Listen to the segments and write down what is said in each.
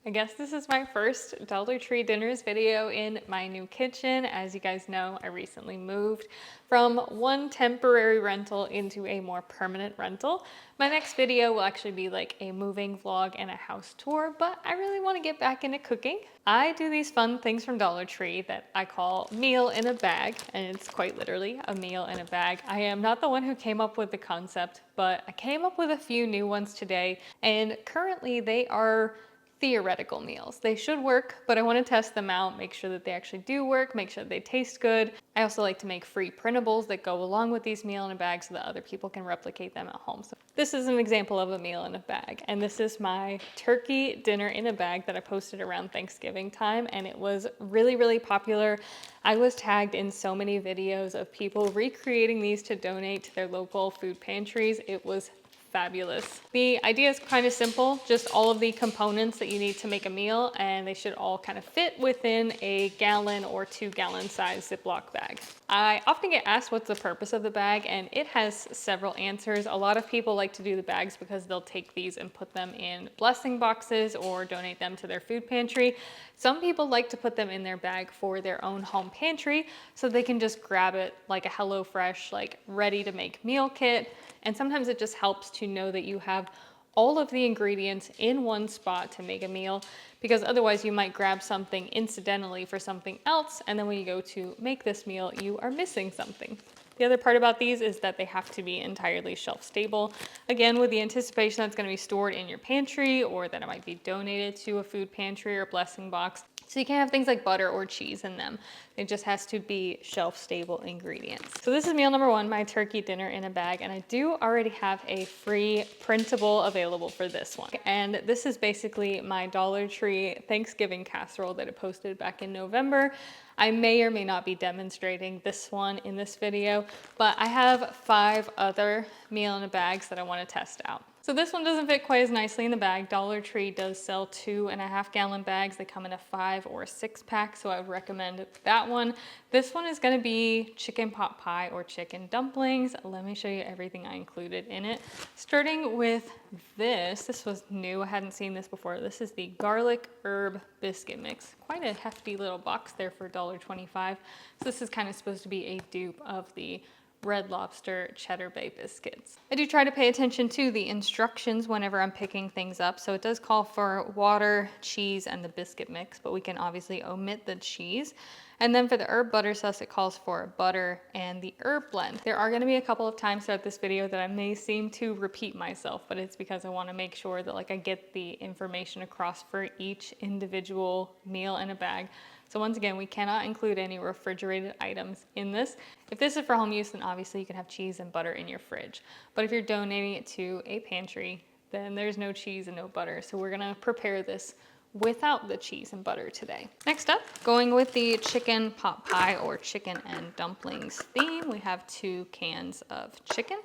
I guess this is my first Dollar Tree dinners video in my new kitchen. As you guys know, I recently moved from one temporary rental into a more permanent rental. My next video will actually be like a moving vlog and a house tour, but I really want to get back into cooking. I do these fun things from Dollar Tree that I call meal in a bag, and it's quite literally a meal in a bag. I am not the one who came up with the concept, but I came up with a few new ones today, and currently they are theoretical meals. They should work, but I want to test them out, make sure that they actually do work, make sure that they taste good. I also like to make free printables that go along with these meal in a bag so that other people can replicate them at home. So this is an example of a meal in a bag, and this is my turkey dinner in a bag that I posted around Thanksgiving time, and it was really, really popular. I was tagged in so many videos of people recreating these to donate to their local food pantries. It was fabulous. The idea is kind of simple, just all of the components that you need to make a meal, and they should all kind of fit within a gallon or 2-gallon size Ziploc bag. I often get asked what's the purpose of the bag, and it has several answers. A lot of people like to do the bags because they'll take these and put them in blessing boxes or donate them to their food pantry. Some people like to put them in their bag for their own home pantry so they can just grab it like a HelloFresh, like ready to make meal kit. And sometimes it just helps to know that you have all of the ingredients in one spot to make a meal, because otherwise you might grab something incidentally for something else, and then when you go to make this meal, you are missing something. The other part about these is that they have to be entirely shelf stable. Again, with the anticipation that's going to be stored in your pantry or that it might be donated to a food pantry or blessing box. So you can't have things like butter or cheese in them. It just has to be shelf-stable ingredients. So this is meal number one, my turkey dinner in a bag, and I do already have a free printable available for this one. And this is basically my Dollar Tree Thanksgiving casserole that I posted back in November. I may or may not be demonstrating this one in this video, but I have 5 other meal in a bags that I want to test out. So this one doesn't fit quite as nicely in the bag. Dollar Tree does sell 2.5-gallon bags. They come in a 5 or 6 pack, so I would recommend that one. This one is going to be chicken pot pie or chicken dumplings. Let me show you everything I included in it. Starting with this was new. I hadn't seen this before. This is the garlic herb biscuit mix. Quite a hefty little box there for $1.25. So this is kind of supposed to be a dupe of the Red Lobster Cheddar Bay biscuits. I do try to pay attention to the instructions whenever I'm picking things up. So it does call for water, cheese, and the biscuit mix, but we can obviously omit the cheese. And then for the herb butter sauce, it calls for butter and the herb blend. There are going to be a couple of times throughout this video that I may seem to repeat myself, but it's because I want to make sure that I get the information across for each individual meal in a bag. So once again, we cannot include any refrigerated items in this. If this is for home use, then obviously you can have cheese and butter in your fridge. But if you're donating it to a pantry, then there's no cheese and no butter. So we're gonna prepare this without the cheese and butter today. Next up, going with the chicken pot pie or chicken and dumplings theme, we have 2 cans of chicken,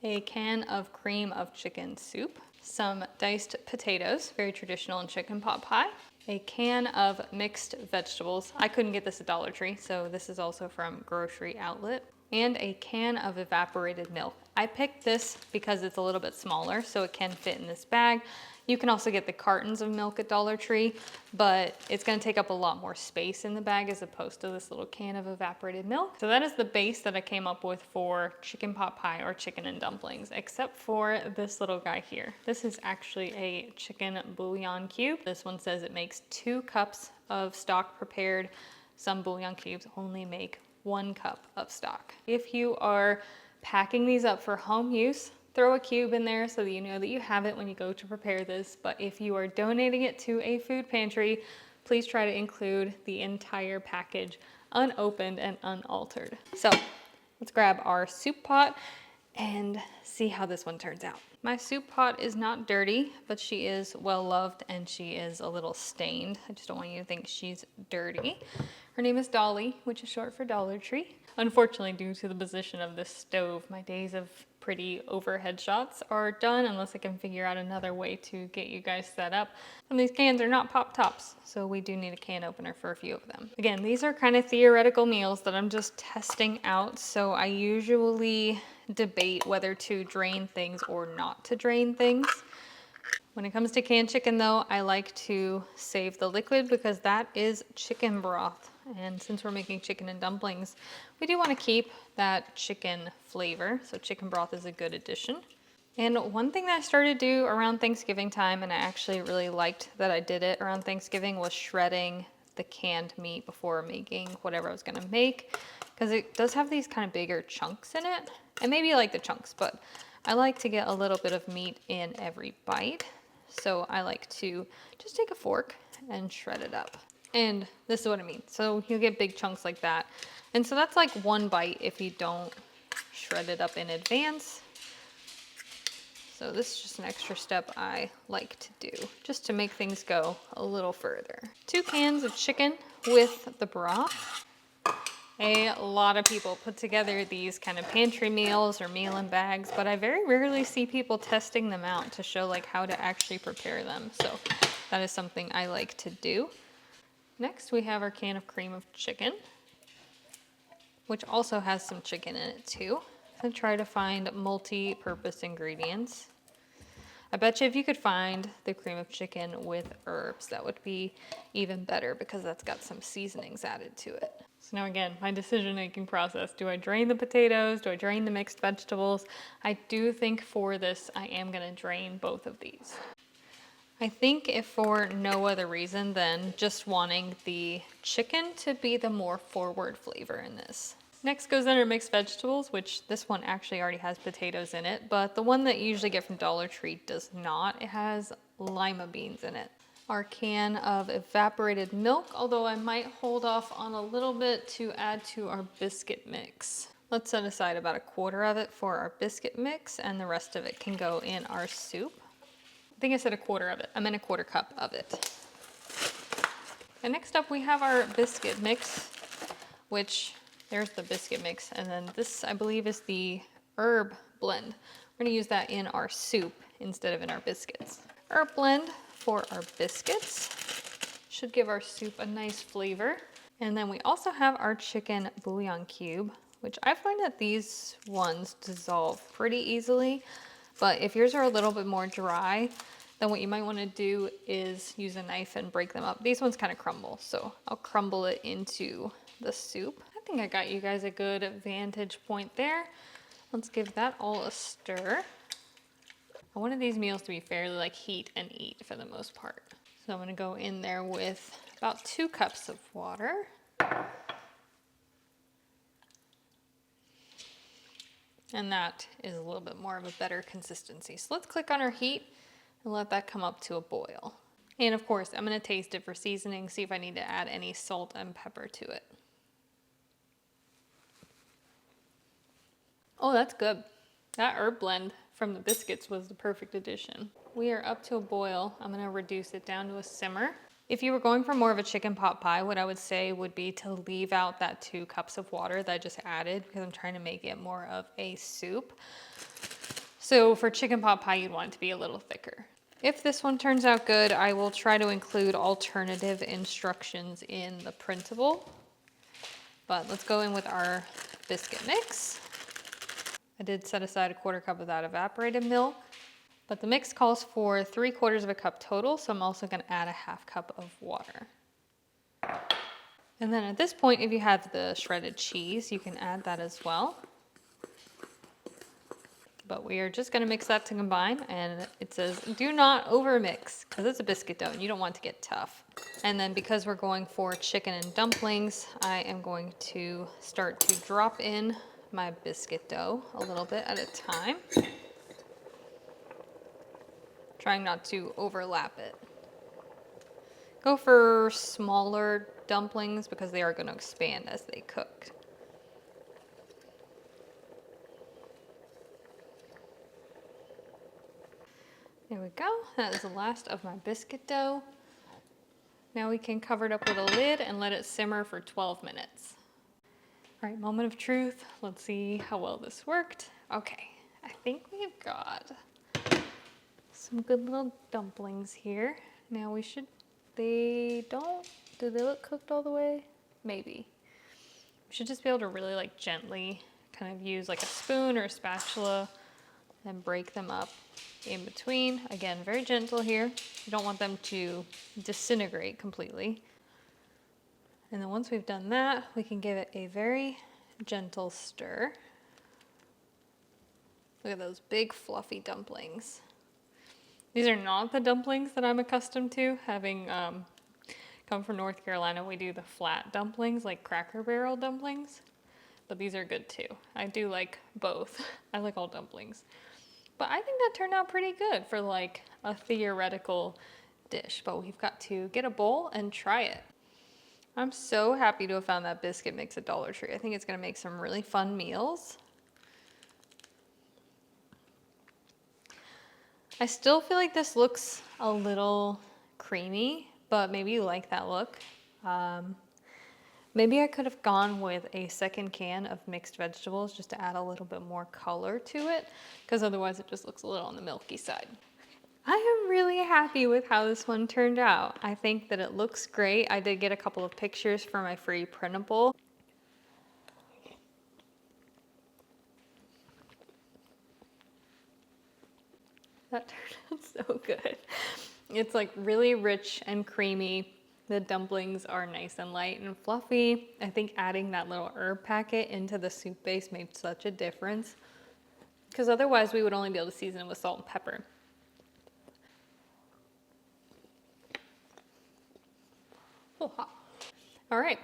a can of cream of chicken soup, some diced potatoes, very traditional in chicken pot pie, a can of mixed vegetables. I couldn't get this at Dollar Tree, so this is also from Grocery Outlet, and a can of evaporated milk. I picked this because it's a little bit smaller, so it can fit in this bag. You can also get the cartons of milk at Dollar Tree, but it's gonna take up a lot more space in the bag as opposed to this little can of evaporated milk. So that is the base that I came up with for chicken pot pie or chicken and dumplings, except for this little guy here. This is actually a chicken bouillon cube. This one says it makes 2 cups of stock prepared. Some bouillon cubes only make 1 cup of stock. If you are packing these up for home use, throw a cube in there so that you know that you have it when you go to prepare this. But if you are donating it to a food pantry, please try to include the entire package unopened and unaltered. So let's grab our soup pot and see how this one turns out. My soup pot is not dirty, but she is well loved and she is a little stained. I just don't want you to think she's dirty. Her name is Dolly, which is short for Dollar Tree. Unfortunately, due to the position of this stove, my days of pretty overhead shots are done unless I can figure out another way to get you guys set up. And these cans are not pop tops, so we do need a can opener for a few of them. Again, these are kind of theoretical meals that I'm just testing out, so I usually debate whether to drain things or not to drain things. When it comes to canned chicken though, I like to save the liquid because that is chicken broth. And since we're making chicken and dumplings, we do want to keep that chicken flavor. So chicken broth is a good addition. And one thing that I started to do around Thanksgiving time, and I actually really liked that I did it around Thanksgiving, was shredding the canned meat before making whatever I was gonna make. Because it does have these kind of bigger chunks in it. And maybe you like the chunks, but I like to get a little bit of meat in every bite. So I like to just take a fork and shred it up. And this is what I mean. So you'll get big chunks like that. And so that's like one bite if you don't shred it up in advance. So this is just an extra step I like to do, just to make things go a little further. 2 cans of chicken with the broth. A lot of people put together these kind of pantry meals or meal in bags, but I very rarely see people testing them out to show like how to actually prepare them. So that is something I like to do. Next, we have our can of cream of chicken, which also has some chicken in it too. So try to find multi-purpose ingredients. I bet you if you could find the cream of chicken with herbs, that would be even better because that's got some seasonings added to it. So now again, my decision-making process. Do I drain the potatoes? Do I drain the mixed vegetables? I do think for this, I am gonna drain both of these. I think if for no other reason than just wanting the chicken to be the more forward flavor in this. Next goes under mixed vegetables, which this one actually already has potatoes in it, but the one that you usually get from Dollar Tree does not. It has lima beans in it. Our can of evaporated milk, although I might hold off on a little bit to add to our biscuit mix. Let's set aside about 1/4 of it for our biscuit mix, and the rest of it can go in our soup. I think I said 1/4 of it. I meant 1/4 cup of it. And next up we have our biscuit mix, which there's the biscuit mix. And then this, I believe, is the herb blend. We're gonna use that in our soup instead of in our biscuits. Herb blend for our biscuits. Should give our soup a nice flavor. And then we also have our chicken bouillon cube, which I find that these ones dissolve pretty easily. But if yours are a little bit more dry, then what you might want to do is use a knife and break them up. These ones kind of crumble, so I'll crumble it into the soup. I think I got you guys a good vantage point there. Let's give that all a stir. I wanted these meals to be fairly like heat and eat for the most part. So I'm gonna go in there with about 2 cups of water. And that is a little bit more of a better consistency. So let's click on our heat and let that come up to a boil. And of course, I'm gonna taste it for seasoning, see if I need to add any salt and pepper to it. Oh, that's good. That herb blend from the biscuits was the perfect addition. We are up to a boil. I'm gonna reduce it down to a simmer. If you were going for more of a chicken pot pie, what I would say would be to leave out that 2 cups of water that I just added because I'm trying to make it more of a soup. So for chicken pot pie, you'd want it to be a little thicker. If this one turns out good, I will try to include alternative instructions in the printable. But let's go in with our biscuit mix. I did set aside 1/4 cup of that evaporated milk, but the mix calls for 3/4 of a cup total, so I'm also gonna add a 1/2 cup of water. And then at this point, if you have the shredded cheese, you can add that as well. But we are just gonna mix that to combine, and it says do not overmix, because it's a biscuit dough and you don't want it to get tough. And then because we're going for chicken and dumplings, I am going to start to drop in my biscuit dough a little bit at a time, trying not to overlap it. Go for smaller dumplings because they are going to expand as they cook. There we go. That is the last of my biscuit dough. Now we can cover it up with a lid and let it simmer for 12 minutes. All right, moment of truth. Let's see how well this worked. Okay, I think we've got some good little dumplings here. Now we should, do they look cooked all the way? Maybe. We should just be able to really like gently kind of use like a spoon or a spatula and break them up in between. Again, very gentle here. You don't want them to disintegrate completely. And then once we've done that, we can give it a very gentle stir. Look at those big fluffy dumplings. These are not the dumplings that I'm accustomed to. Having come from North Carolina, we do the flat dumplings, like Cracker Barrel dumplings. But these are good too. I do like both. I like all dumplings. But I think that turned out pretty good for like a theoretical dish. But we've got to get a bowl and try it. I'm so happy to have found that biscuit mix at Dollar Tree. I think it's gonna make some really fun meals. I still feel like this looks a little creamy, but maybe you like that look. Maybe I could have gone with a second can of mixed vegetables just to add a little bit more color to it, because otherwise it just looks a little on the milky side. I am really happy with how this one turned out. I think that it looks great. I did get a couple of pictures for my free printable. That turned out so good. It's like really rich and creamy. The dumplings are nice and light and fluffy. I think adding that little herb packet into the soup base made such a difference, because otherwise we would only be able to season it with salt and pepper. Oh, hot. All right,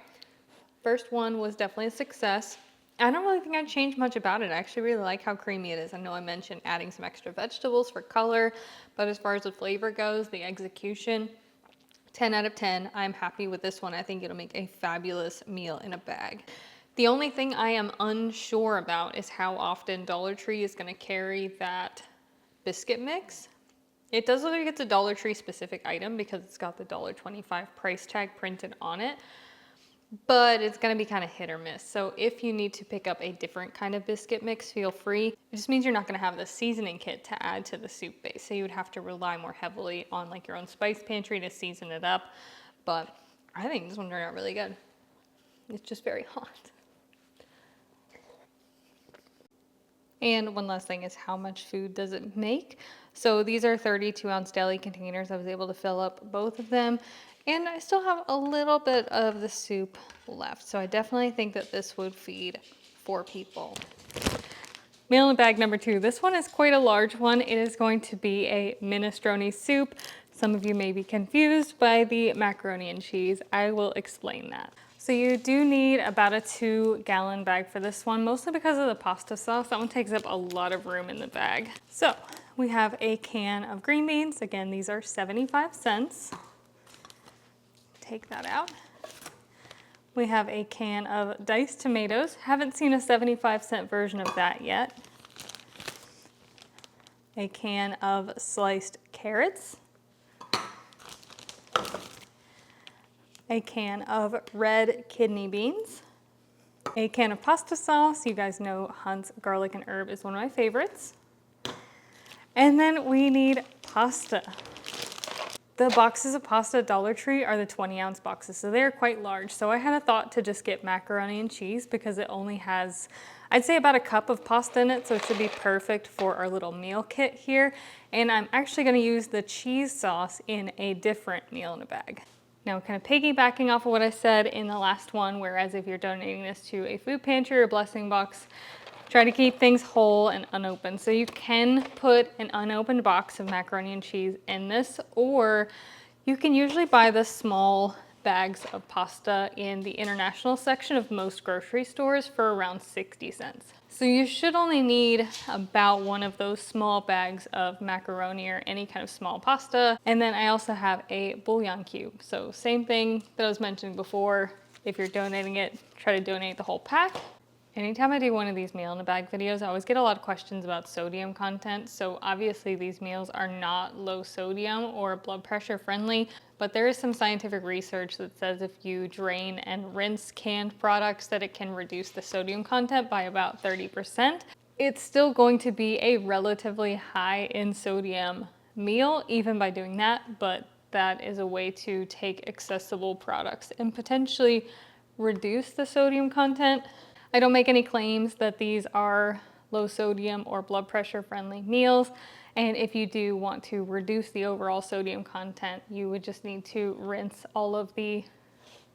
first one was definitely a success. I don't really think I'd change much about it. I actually really like how creamy it is. I know I mentioned adding some extra vegetables for color, but as far as the flavor goes, the execution, 10 out of 10. I'm happy with this one. I think it'll make a fabulous meal in a bag. The only thing I am unsure about is how often Dollar Tree is going to carry that biscuit mix. It does look like it's a Dollar Tree specific item because it's got the $1.25 price tag printed on it, but it's going to be kind of hit or miss. So if you need to pick up a different kind of biscuit mix, feel free. It just means you're not going to have the seasoning kit to add to the soup base. So you would have to rely more heavily on like your own spice pantry to season it up. But I think this one turned out really good. It's just very hot. And one last thing is, how much food does it make? So these are 32-ounce deli containers. I was able to fill up both of them, and I still have a little bit of the soup left. So I definitely think that this would feed 4 people. Meal in a bag number 2. This one is quite a large one. It is going to be a minestrone soup. Some of you may be confused by the macaroni and cheese. I will explain that. So you do need about a 2-gallon bag for this one, mostly because of the pasta sauce. That one takes up a lot of room in the bag. So we have a can of green beans. Again, these are 75 cents. Take that out. We have a can of diced tomatoes. Haven't seen a 75-cent version of that yet. A can of sliced carrots. A can of red kidney beans, a can of pasta sauce. You guys know Hunt's garlic and herb is one of my favorites. And then we need pasta. The boxes of pasta at Dollar Tree are the 20-ounce boxes, so they're quite large. So I had a thought to just get macaroni and cheese because it only has, I'd say, about a cup of pasta in it, so it should be perfect for our little meal kit here. And I'm actually going to use the cheese sauce in a different meal in a bag. Now, kind of piggybacking off of what I said in the last one, whereas if you're donating this to a food pantry or blessing box, try to keep things whole and unopened. So you can put an unopened box of macaroni and cheese in this, or you can usually buy the small bags of pasta in the international section of most grocery stores for around 60 cents. So you should only need about one of those small bags of macaroni or any kind of small pasta. And then I also have a bouillon cube. So same thing that I was mentioning before. If you're donating it, try to donate the whole pack. Anytime I do one of these meal in a bag videos, I always get a lot of questions about sodium content. So obviously these meals are not low sodium or blood pressure friendly, but there is some scientific research that says if you drain and rinse canned products that it can reduce the sodium content by about 30%. It's still going to be a relatively high in sodium meal, even by doing that, but that is a way to take accessible products and potentially reduce the sodium content. I don't make any claims that these are low sodium or blood pressure friendly meals. And if you do want to reduce the overall sodium content, you would just need to rinse all of the,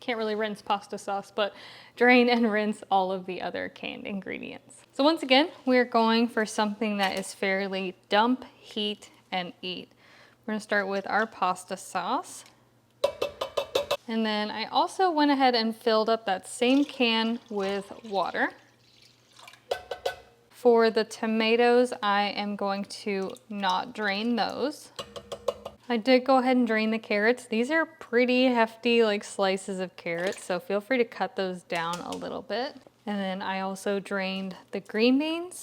can't really rinse pasta sauce, but drain and rinse all of the other canned ingredients. So once again, we're going for something that is fairly dump, heat, and eat. We're gonna start with our pasta sauce. And then I also went ahead and filled up that same can with water. For the tomatoes, I am going to not drain those. I did go ahead and drain the carrots. These are pretty hefty like slices of carrots, so feel free to cut those down a little bit. And then I also drained the green beans,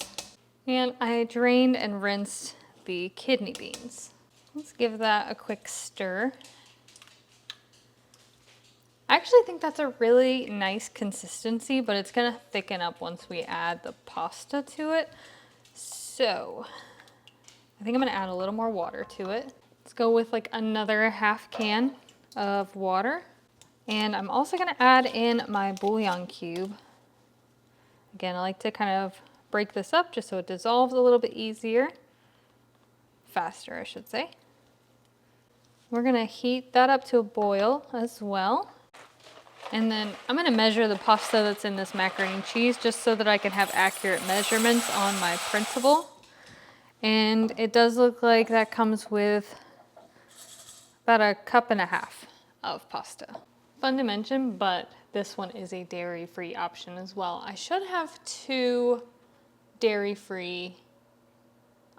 and I drained and rinsed the kidney beans. Let's give that a quick stir. I actually think that's a really nice consistency, but it's gonna thicken up once we add the pasta to it. So I think I'm gonna add a little more water to it. Let's go with like another half can of water. And I'm also gonna add in my bouillon cube. Again, I like to kind of break this up just so it dissolves a little bit easier. Faster, I should say. We're gonna heat that up to a boil as well. And then I'm gonna measure the pasta that's in this macaroni and cheese just so that I can have accurate measurements on my Printable. And it does look like that comes with about 1.5 cups of pasta. Fun to mention, but this one is a dairy-free option as well. I should have 2 dairy-free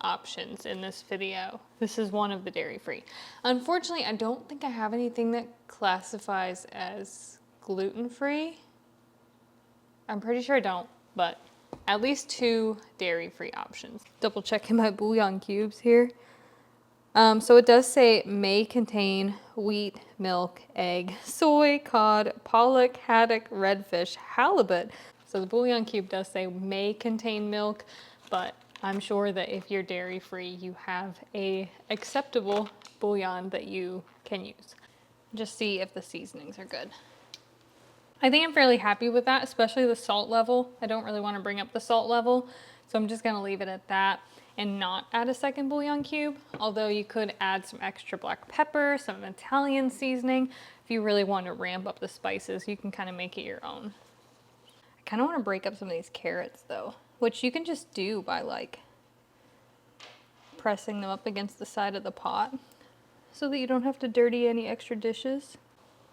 options in this video. This is one of the dairy-free. Unfortunately, I don't think I have anything that classifies as gluten-free. I'm pretty sure I don't, but at least 2 dairy-free options. Double checking my bouillon cubes here. So it does say may contain wheat, milk, egg, soy, cod, pollock, haddock, redfish, halibut. So the bouillon cube does say may contain milk, but I'm sure that if you're dairy-free, you have a acceptable bouillon that you can use. Just see if the seasonings are good. I think I'm fairly happy with that, especially the salt level. I don't really want to bring up the salt level, so I'm just going to leave it at that and not add a second bouillon cube, although you could add some extra black pepper, some Italian seasoning. If you really want to ramp up the spices, you can kind of make it your own. I kind of want to break up some of these carrots though, which you can just do by like pressing them up against the side of the pot so that you don't have to dirty any extra dishes.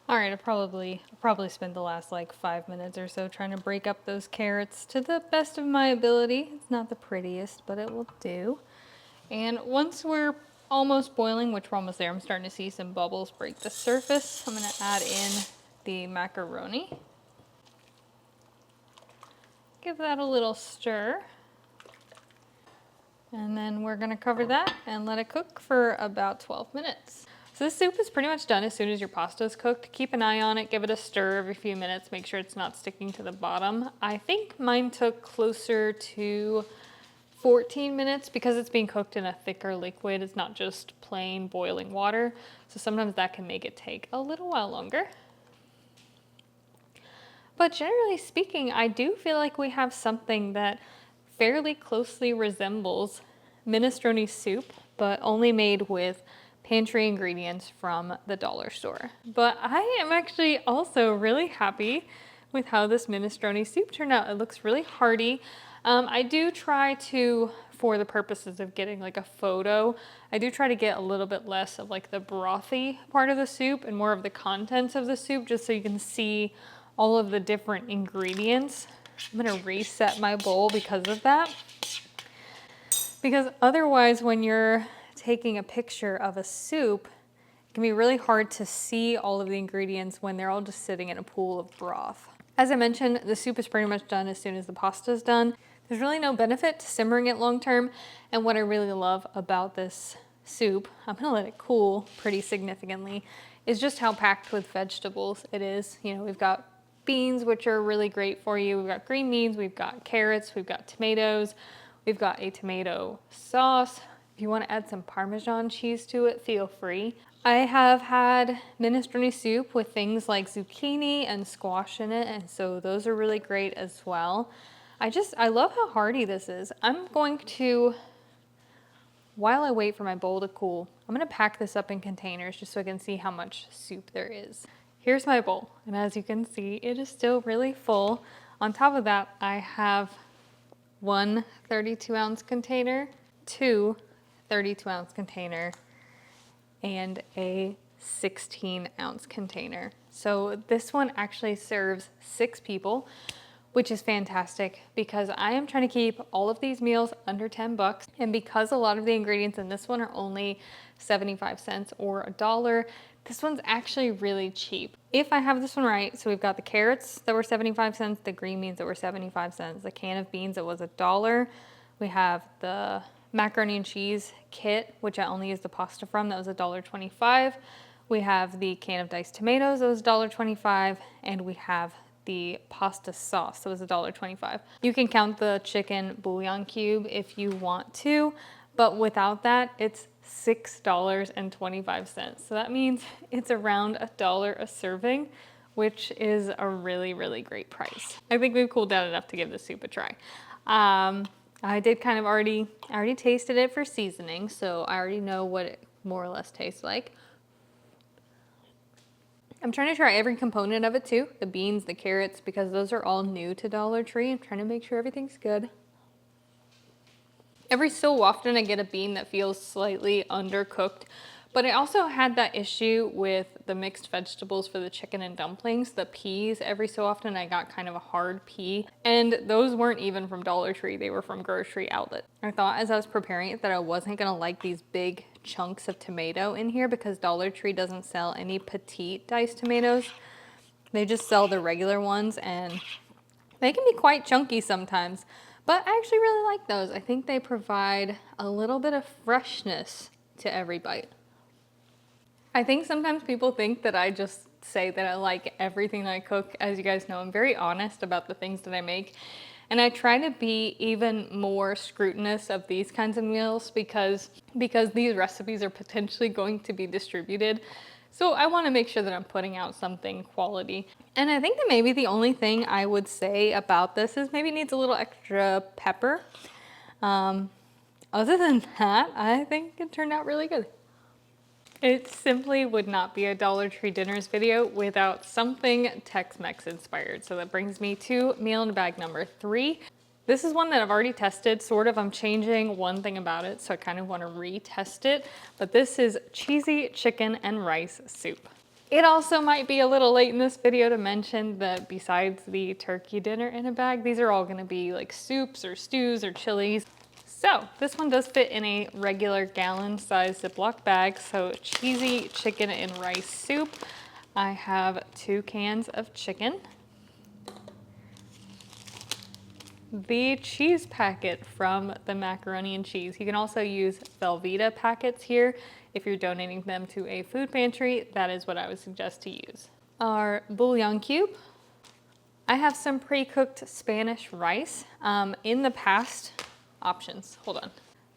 All right, I'll probably spend the last like 5 minutes or so trying to break up those carrots to the best of my ability. It's not the prettiest, but it will do. And once we're almost boiling, which we're almost there, I'm starting to see some bubbles break the surface. I'm gonna add in the macaroni. Give that a little stir. And then we're gonna cover that and let it cook for about 12 minutes. So this soup is pretty much done as soon as your pasta is cooked. Keep an eye on it, give it a stir every few minutes, make sure it's not sticking to the bottom. I think mine took closer to 14 minutes because it's being cooked in a thicker liquid. It's not just plain boiling water. So sometimes that can make it take a little while longer. But generally speaking, I do feel like we have something that fairly closely resembles minestrone soup, but only made with pantry ingredients from the dollar store. But I am actually also really happy with how this minestrone soup turned out. It looks really hearty. I do try to, for the purposes of getting like a photo, I do try to get a little bit less of like the brothy part of the soup and more of the contents of the soup, just so you can see all of the different ingredients. I'm gonna reset my bowl because of that. Because otherwise, when you're taking a picture of a soup, it can be really hard to see all of the ingredients when they're all just sitting in a pool of broth. As I mentioned, the soup is pretty much done as soon as the pasta is done. There's really no benefit to simmering it long term, and what I really love about this soup, I'm gonna let it cool pretty significantly, is just how packed with vegetables it is. You know, we've got beans, which are really great for you. We've got green beans, we've got carrots, we've got tomatoes, we've got a tomato sauce. If you want to add some Parmesan cheese to it, feel free. I have had minestrone soup with things like zucchini and squash in it, and so those are really great as well. I love how hearty this is. I'm going to, while I wait for my bowl to cool, I'm gonna pack this up in containers just so I can see how much soup there is. Here's my bowl, and as you can see, it is still really full. On top of that, I have one 32-ounce container, two 32-ounce container, and a 16-ounce container. So this one actually serves 6 people, which is fantastic because I am trying to keep all of these meals under 10 bucks. And because a lot of the ingredients in this one are only 75 cents or $1, this one's actually really cheap. If I have this one right, so we've got the carrots that were 75 cents, the green beans that were 75 cents, the can of beans that was $1. We have the macaroni and cheese kit, which I only used the pasta from, that was $1.25. We have the can of diced tomatoes, that was $1.25, and we have the pasta sauce, that was $1.25. You can count the chicken bouillon cube if you want to, but without that, it's $6.25. So that means it's around $1 a serving, which is a really, really great price. I think we've cooled down enough to give this soup a try. I did kind of I already tasted it for seasoning, so I already know what it more or less tastes like. I'm trying to try every component of it too, the beans, the carrots, because those are all new to Dollar Tree. I'm trying to make sure everything's good. Every so often I get a bean that feels slightly undercooked, but I also had that issue with the mixed vegetables for the chicken and dumplings, the peas. Every so often I got kind of a hard pea, and those weren't even from Dollar Tree, they were from grocery outlet. I thought as I was preparing it that I wasn't gonna like these big chunks of tomato in here because Dollar Tree doesn't sell any petite diced tomatoes. They just sell the regular ones, and they can be quite chunky sometimes, but I actually really like those. I think they provide a little bit of freshness to every bite. I think sometimes people think that I just say that I like everything that I cook. As you guys know, I'm very honest about the things that I make. And I try to be even more scrutinous of these kinds of meals because these recipes are potentially going to be distributed. So I want to make sure that I'm putting out something quality. And I think that maybe the only thing I would say about this is maybe it needs a little extra pepper. Other than that, I think it turned out really good. It simply would not be a Dollar Tree dinners video without something Tex-Mex inspired. So that brings me to meal in a bag number 3. This is one that I've already tested, sort of. I'm changing one thing about it, so I kind of want to retest it. But this is cheesy chicken and rice soup. It also might be a little late in this video to mention that besides the turkey dinner in a bag, these are all going to be like soups or stews or chilies. So this one does fit in a regular gallon-sized Ziploc bag. So cheesy chicken and rice soup. I have 2 cans of chicken. The cheese packet from the macaroni and cheese. You can also use Velveeta packets here. If you're donating them to a food pantry, that is what I would suggest to use. Our bouillon cube. I have some pre-cooked Spanish rice. In the past, options, hold on.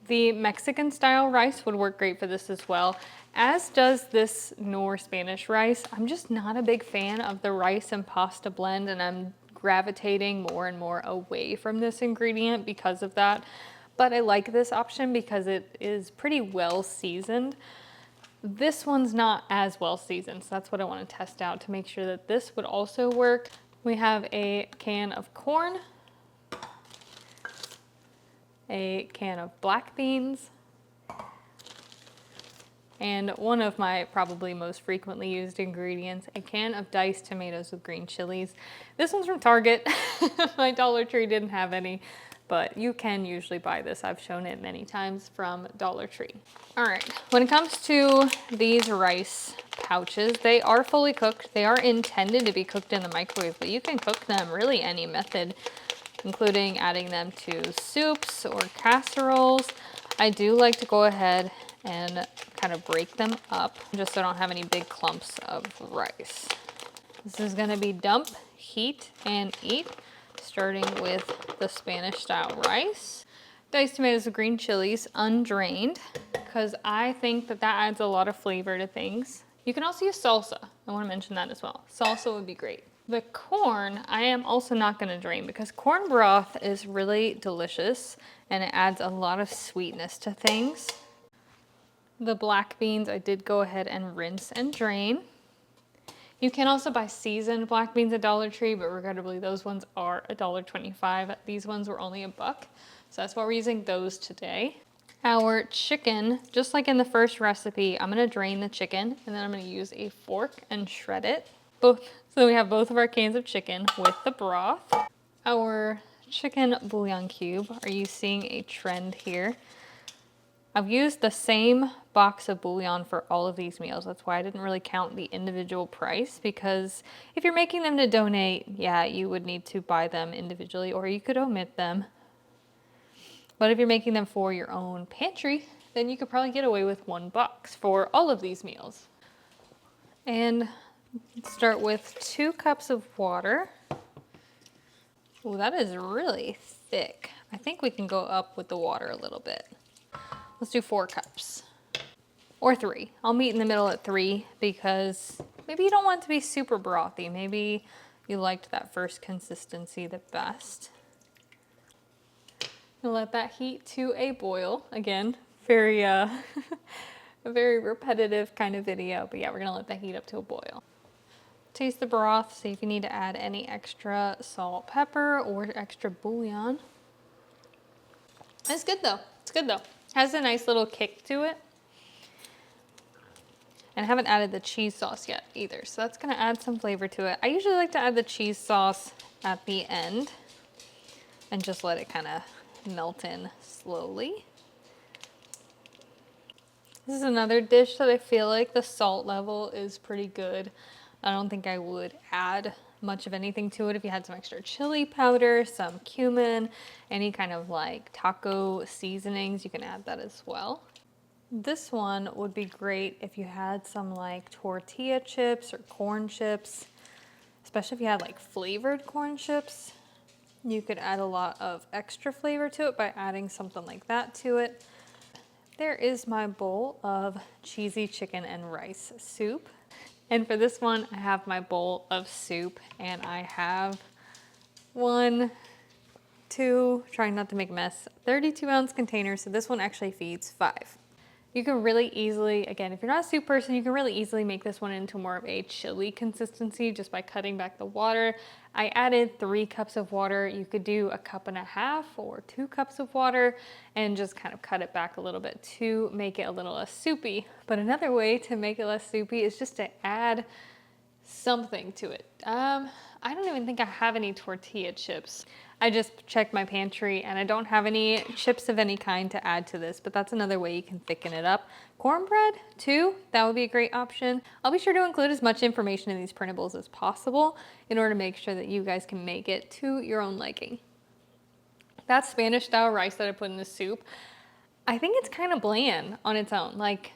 The Mexican style rice would work great for this as well, as does this Nor Spanish rice. I'm just not a big fan of the rice and pasta blend, and I'm gravitating more and more away from this ingredient because of that. But I like this option because it is pretty well seasoned. This one's not as well seasoned, so that's what I want to test out to make sure that this would also work. We have a can of corn, a can of black beans, and one of my probably most frequently used ingredients, a can of diced tomatoes with green chilies. This one's from Target. My Dollar Tree didn't have any, but you can usually buy this. I've shown it many times from Dollar Tree. All right, when it comes to these rice pouches, they are fully cooked. They are intended to be cooked in the microwave, but you can cook them really any method, including adding them to soups or casseroles. I do like to go ahead and kind of break them up just so I don't have any big clumps of rice. This is gonna be dump, heat, and eat, starting with the Spanish style rice. Diced tomatoes with green chilies, undrained, because I think that that adds a lot of flavor to things. You can also use salsa. I want to mention that as well. Salsa would be great. The corn, I am also not going to drain because corn broth is really delicious and it adds a lot of sweetness to things. The black beans, I did go ahead and rinse and drain. You can also buy seasoned black beans at Dollar Tree, but regrettably those ones are $1.25. These ones were only $1, so that's why we're using those today. Our chicken, just like in the first recipe, I'm gonna drain the chicken and then I'm gonna use a fork and shred it. So we have both of our cans of chicken with the broth. Our chicken bouillon cube, are you seeing a trend here? I've used the same box of bouillon for all of these meals. That's why I didn't really count the individual price, because if you're making them to donate, yeah, you would need to buy them individually or you could omit them. But if you're making them for your own pantry, then you could probably get away with one box for all of these meals. And start with 2 cups of water. Oh, that is really thick. I think we can go up with the water a little bit. Let's do 4 cups or 3. I'll meet in the middle at 3 because maybe you don't want it to be super brothy. Maybe you liked that first consistency the best. And let that heat to a boil. Again, very a very repetitive kind of video, but yeah, we're gonna let that heat up to a boil. Taste the broth, see if you need to add any extra salt, pepper, or extra bouillon. It's good though. It's good though. Has a nice little kick to it. And I haven't added the cheese sauce yet either, so that's gonna add some flavor to it. I usually like to add the cheese sauce at the end and just let it kind of melt in slowly. This is another dish that I feel like the salt level is pretty good. I don't think I would add much of anything to it. If you had some extra chili powder, some cumin, any kind of like taco seasonings, you can add that as well. This one would be great if you had some like tortilla chips or corn chips, especially if you had like flavored corn chips. You could add a lot of extra flavor to it by adding something like that to it. There is my bowl of cheesy chicken and rice soup. And for this one, I have my bowl of soup and I have 1, 2, trying not to make a mess, 32-ounce container. So this one actually feeds 5. You can really easily, again, if you're not a soup person, you can really easily make this one into more of a chili consistency just by cutting back the water. I added 3 cups of water. You could do 1.5 cups or 2 cups of water and just kind of cut it back a little bit to make it a little less soupy. But another way to make it less soupy is just to add something to it. I don't even think I have any tortilla chips. I just checked my pantry and I don't have any chips of any kind to add to this, but that's another way you can thicken it up. Cornbread too, that would be a great option. I'll be sure to include as much information in these printables as possible in order to make sure that you guys can make it to your own liking. That Spanish style rice that I put in the soup, I think it's kind of bland on its own. Like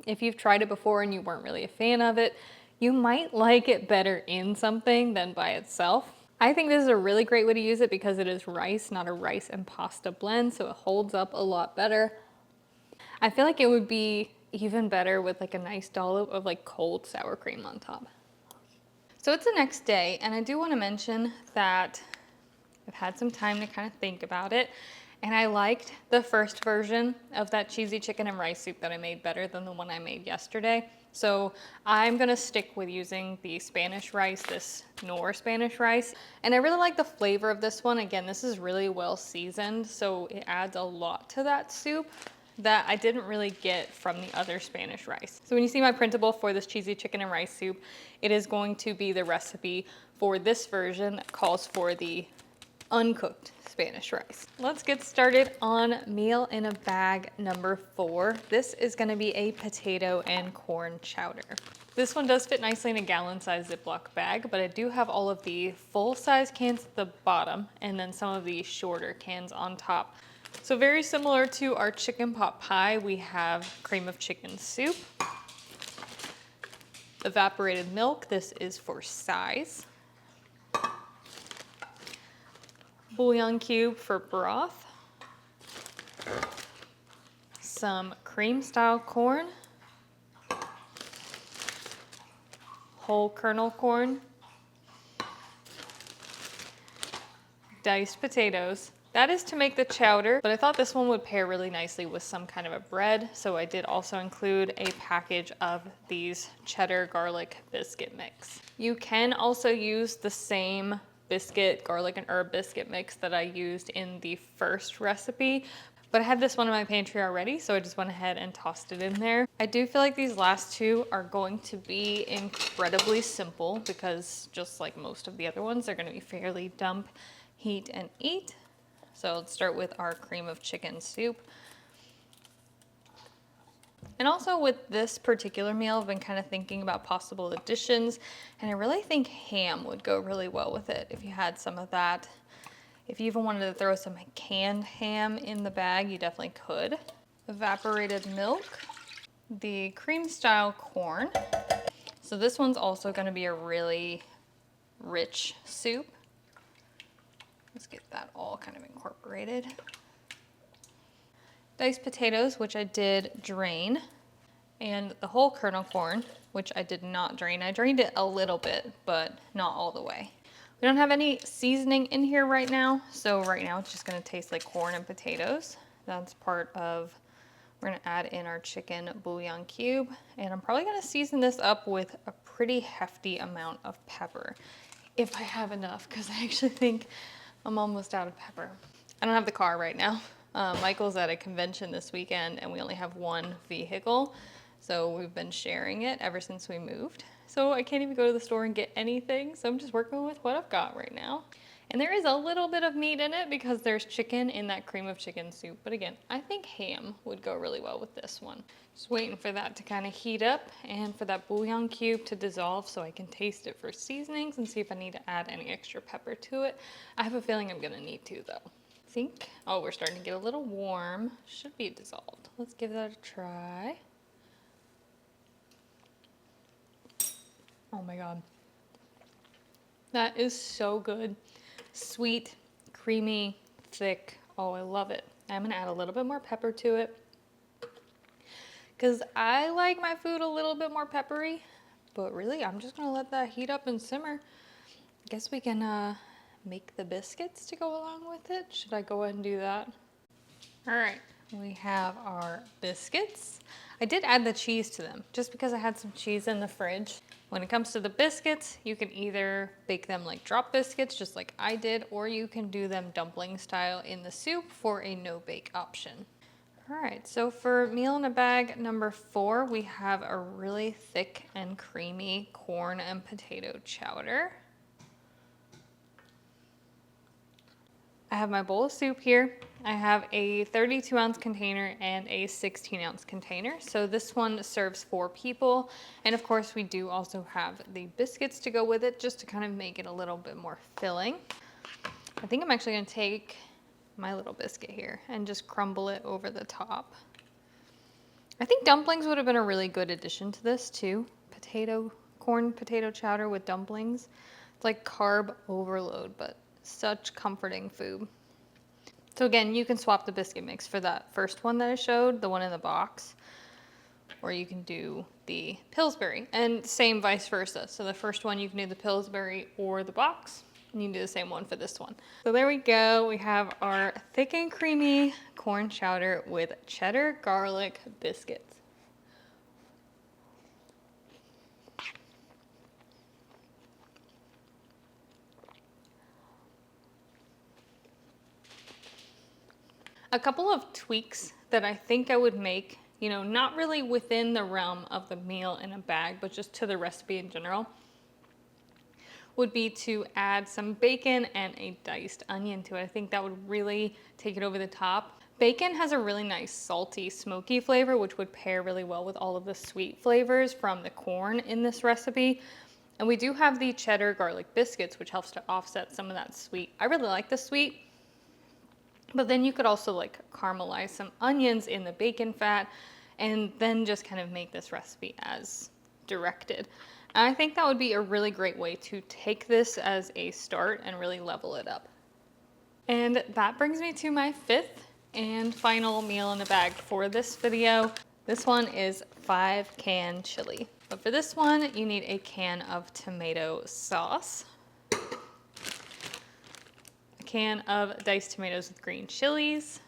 if you've tried it before and you weren't really a fan of it, you might like it better in something than by itself. I think this is a really great way to use it because it is rice, not a rice and pasta blend, so it holds up a lot better. I feel like it would be even better with like a nice dollop of like cold sour cream on top. So it's the next day, and I do want to mention that I've had some time to kind of think about it, and I liked the first version of that cheesy chicken and rice soup that I made better than the one I made yesterday. So I'm gonna stick with using the Spanish rice, this Knorr Spanish rice. And I really like the flavor of this one. Again, this is really well seasoned, so it adds a lot to that soup that I didn't really get from the other Spanish rice. So when you see my printable for this cheesy chicken and rice soup, it is going to be the recipe for this version that calls for the uncooked Spanish rice. Let's get started on meal in a bag number 4. This is going to be a potato and corn chowder. This one does fit nicely in a gallon-sized Ziploc bag, but I do have all of the full-size cans at the bottom and then some of the shorter cans on top. So very similar to our chicken pot pie, we have cream of chicken soup, evaporated milk. This is for size. Bouillon cube for broth, some cream style corn, whole kernel corn, diced potatoes. That is to make the chowder, but I thought this one would pair really nicely with some kind of a bread, so I did also include a package of these cheddar garlic biscuit mix. You can also use the same biscuit, garlic and herb biscuit mix that I used in the first recipe, but I had this one in my pantry already, so I just went ahead and tossed it in there. I do feel like these last two are going to be incredibly simple because just like most of the other ones, they're going to be fairly dump, heat, and eat. So let's start with our cream of chicken soup. And also with this particular meal, I've been kind of thinking about possible additions, and I really think ham would go really well with it if you had some of that. If you even wanted to throw some canned ham in the bag, you definitely could. Evaporated milk, the cream style corn. So this one's also going to be a really rich soup. Let's get that all kind of incorporated. Diced potatoes, which I did drain, and the whole kernel corn, which I did not drain. I drained it a little bit, but not all the way. We don't have any seasoning in here right now, so right now it's just gonna taste like corn and potatoes. That's part of, we're gonna add in our chicken bouillon cube, and I'm probably gonna season this up with a pretty hefty amount of pepper, if I have enough, because I actually think I'm almost out of pepper. I don't have the car right now. Michael's at a convention this weekend and we only have one vehicle. So we've been sharing it ever since we moved. So I can't even go to the store and get anything. So I'm just working with what I've got right now. And there is a little bit of meat in it because there's chicken in that cream of chicken soup. But again, I think ham would go really well with this one. Just waiting for that to kind of heat up and for that bouillon cube to dissolve so I can taste it for seasonings and see if I need to add any extra pepper to it. I have a feeling I'm gonna need to though. I think, oh, we're starting to get a little warm. Should be dissolved. Let's give that a try. Oh my God. That is so good. Sweet, creamy, thick. Oh, I love it. I'm gonna add a little bit more pepper to it because I like my food a little bit more peppery, but really I'm just gonna let that heat up and simmer. I guess we can make the biscuits to go along with it. Should I go ahead and do that? All right, we have our biscuits. I did add the cheese to them just because I had some cheese in the fridge. When it comes to the biscuits, you can either bake them like drop biscuits, just like I did, or you can do them dumpling style in the soup for a no bake option. All right, so for meal in a bag number 4, we have a really thick and creamy corn and potato chowder. I have my bowl of soup here. I have a 32-ounce container and a 16-ounce container. So this one serves 4 people. And of course, we do also have the biscuits to go with it just to kind of make it a little bit more filling. I think I'm actually gonna take my little biscuit here and just crumble it over the top. I think dumplings would have been a really good addition to this too. Corn potato chowder with dumplings. It's like carb overload, but such comforting food. So again, you can swap the biscuit mix for that first one that I showed, the one in the box, or you can do the Pillsbury, and same vice versa. So the first one you can do the Pillsbury or the box, and you can do the same one for this one. So there we go. We have our thick and creamy corn chowder with cheddar garlic biscuits. A couple of tweaks that I think I would make, you know, not really within the realm of the meal in a bag, but just to the recipe in general, would be to add some bacon and a diced onion to it. I think that would really take it over the top. Bacon has a really nice salty, smoky flavor, which would pair really well with all of the sweet flavors from the corn in this recipe. And we do have the cheddar garlic biscuits, which helps to offset some of that sweet. I really like the sweet. But then you could also like caramelize some onions in the bacon fat and then just kind of make this recipe as directed. And I think that would be a really great way to take this as a start and really level it up. And that brings me to my 5th and final meal in the bag for this video. This one is 5-can chili. But for this one, you need a can of tomato sauce, a can of diced tomatoes with green chilies,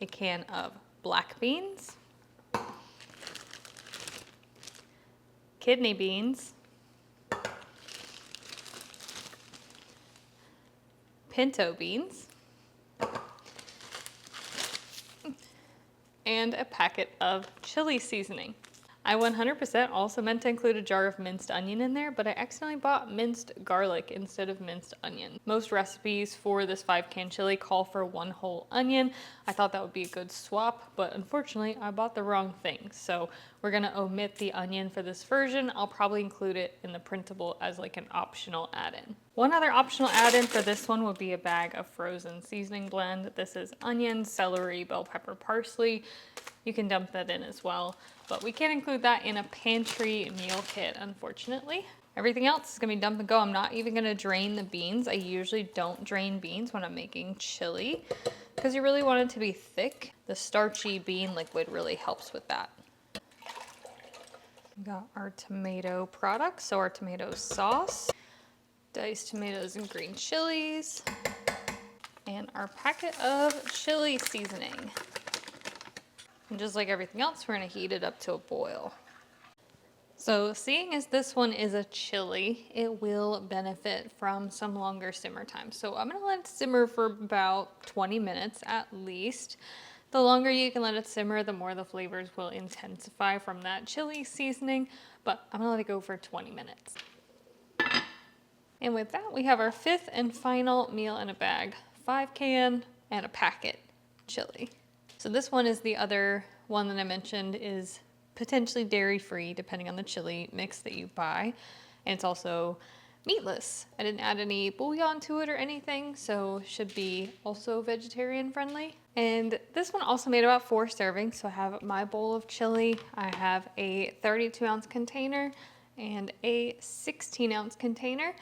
a can of black beans, kidney beans, pinto beans, and a packet of chili seasoning. I 100% also meant to include a jar of minced onion in there, but I accidentally bought minced garlic instead of minced onion. Most recipes for this 5-can chili call for 1 whole onion. I thought that would be a good swap, but unfortunately I bought the wrong thing. So we're gonna omit the onion for this version. I'll probably include it in the printable as like an optional add-in. One other optional add-in for this one would be a bag of frozen seasoning blend. This is onion, celery, bell pepper, parsley. You can dump that in as well, but we can't include that in a pantry meal kit, unfortunately. Everything else is gonna be dump and go. I'm not even gonna drain the beans. I usually don't drain beans when I'm making chili because you really want it to be thick. The starchy bean liquid really helps with that. We got our tomato products, so our tomato sauce, diced tomatoes and green chilies, and our packet of chili seasoning. And just like everything else, we're gonna heat it up to a boil. So seeing as this one is a chili, it will benefit from some longer simmer time. So I'm gonna let it simmer for about 20 minutes at least. The longer you can let it simmer, the more the flavors will intensify from that chili seasoning, but I'm gonna let it go for 20 minutes. And with that, we have our 5th and final meal in a bag, 5-can and a packet chili. So this one is the other one that I mentioned is potentially dairy-free depending on the chili mix that you buy. And it's also meatless. I didn't add any bouillon to it or anything, so should be also vegetarian friendly. And this one also made about 4 servings. So I have my bowl of chili, I have a 32-ounce container and a 16-ounce container.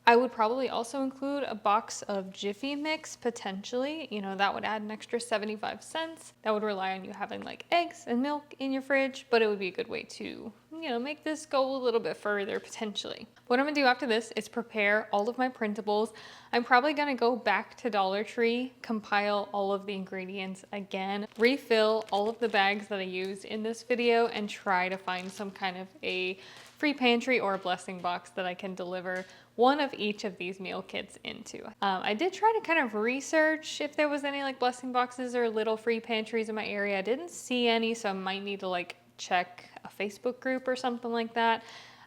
I would probably also include a box of Jiffy Mix, potentially. You know, that would add an extra 75 cents. That would rely on you having like eggs and milk in your fridge, but it would be a good way to, you know, make this go a little bit further, potentially. What I'm gonna do after this is prepare all of my printables. I'm probably gonna go back to Dollar Tree, compile all of the ingredients again, refill all of the bags that I used in this video, and try to find some kind of a free pantry or a blessing box that I can deliver one of each of these meal kits into. I did try to kind of research if there was any like blessing boxes or little free pantries in my area. I didn't see any, so I might need to like check a Facebook group or something like that.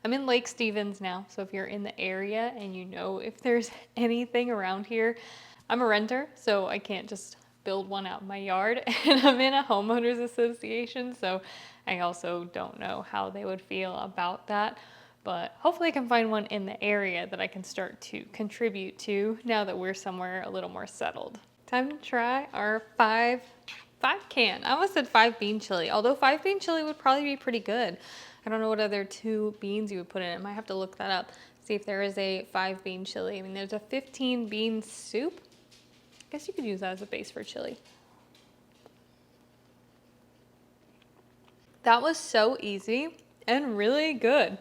I'm in Lake Stevens now, so if you're in the area and you know if there's anything around here, I'm a renter, so I can't just build one out in my yard, and I'm in a homeowners association, so I also don't know how they would feel about that. But hopefully I can find one in the area that I can start to contribute to now that we're somewhere a little more settled. Time to try our 5-can. I almost said 5-bean chili, although 5-bean chili would probably be pretty good. I don't know what other 2 beans you would put in it. I might have to look that up, see if there is a 5-bean chili. I mean, there's a 15-bean soup. I guess you could use that as a base for chili. That was so easy and really good.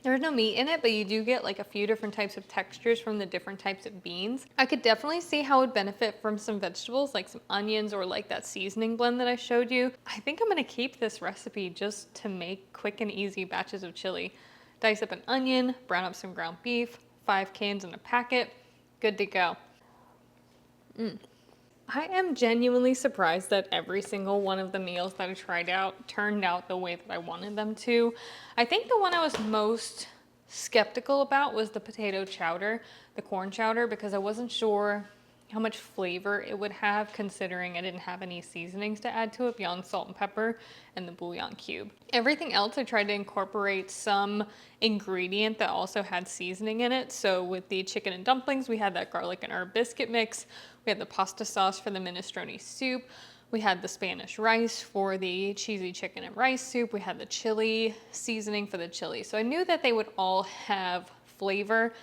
There's no meat in it, but you do get like a few different types of textures from the different types of beans. I could definitely see how it would benefit from some vegetables, like some onions or like that seasoning blend that I showed you. I think I'm gonna keep this recipe just to make quick and easy batches of chili. Dice up an onion, brown up some ground beef, 5 cans in a packet, good to go. I am genuinely surprised that every single one of the meals that I tried out turned out the way that I wanted them to. I think the one I was most skeptical about was the potato chowder, the corn chowder, because I wasn't sure how much flavor it would have considering I didn't have any seasonings to add to it beyond salt and pepper and the bouillon cube. Everything else I tried to incorporate some ingredient that also had seasoning in it. So with the chicken and dumplings, we had that garlic and herb biscuit mix. We had the pasta sauce for the minestrone soup. We had the Spanish rice for the cheesy chicken and rice soup. We had the chili seasoning for the chili. So I knew that they would all have flavor.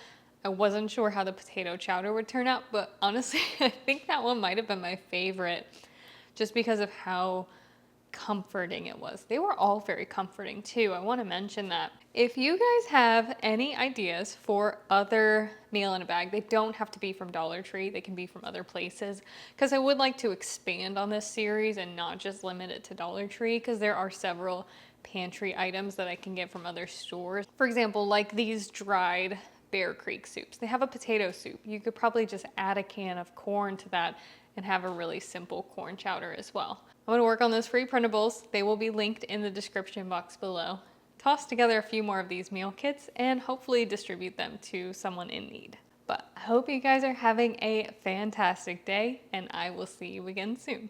I wasn't sure how the potato chowder would turn out, but honestly, I think that one might have been my favorite just because of how comforting it was. They were all very comforting too. I want to mention that. If you guys have any ideas for other meal in a bag, they don't have to be from Dollar Tree, they can be from other places, because I would like to expand on this series and not just limit it to Dollar Tree, because there are several pantry items that I can get from other stores. For example, like these dried Bear Creek soups. They have a potato soup. You could probably just add a can of corn to that and have a really simple corn chowder as well. I'm going to work on those free printables. They will be linked in the description box below. Toss together a few more of these meal kits and hopefully distribute them to someone in need. But I hope you guys are having a fantastic day, and I will see you again soon.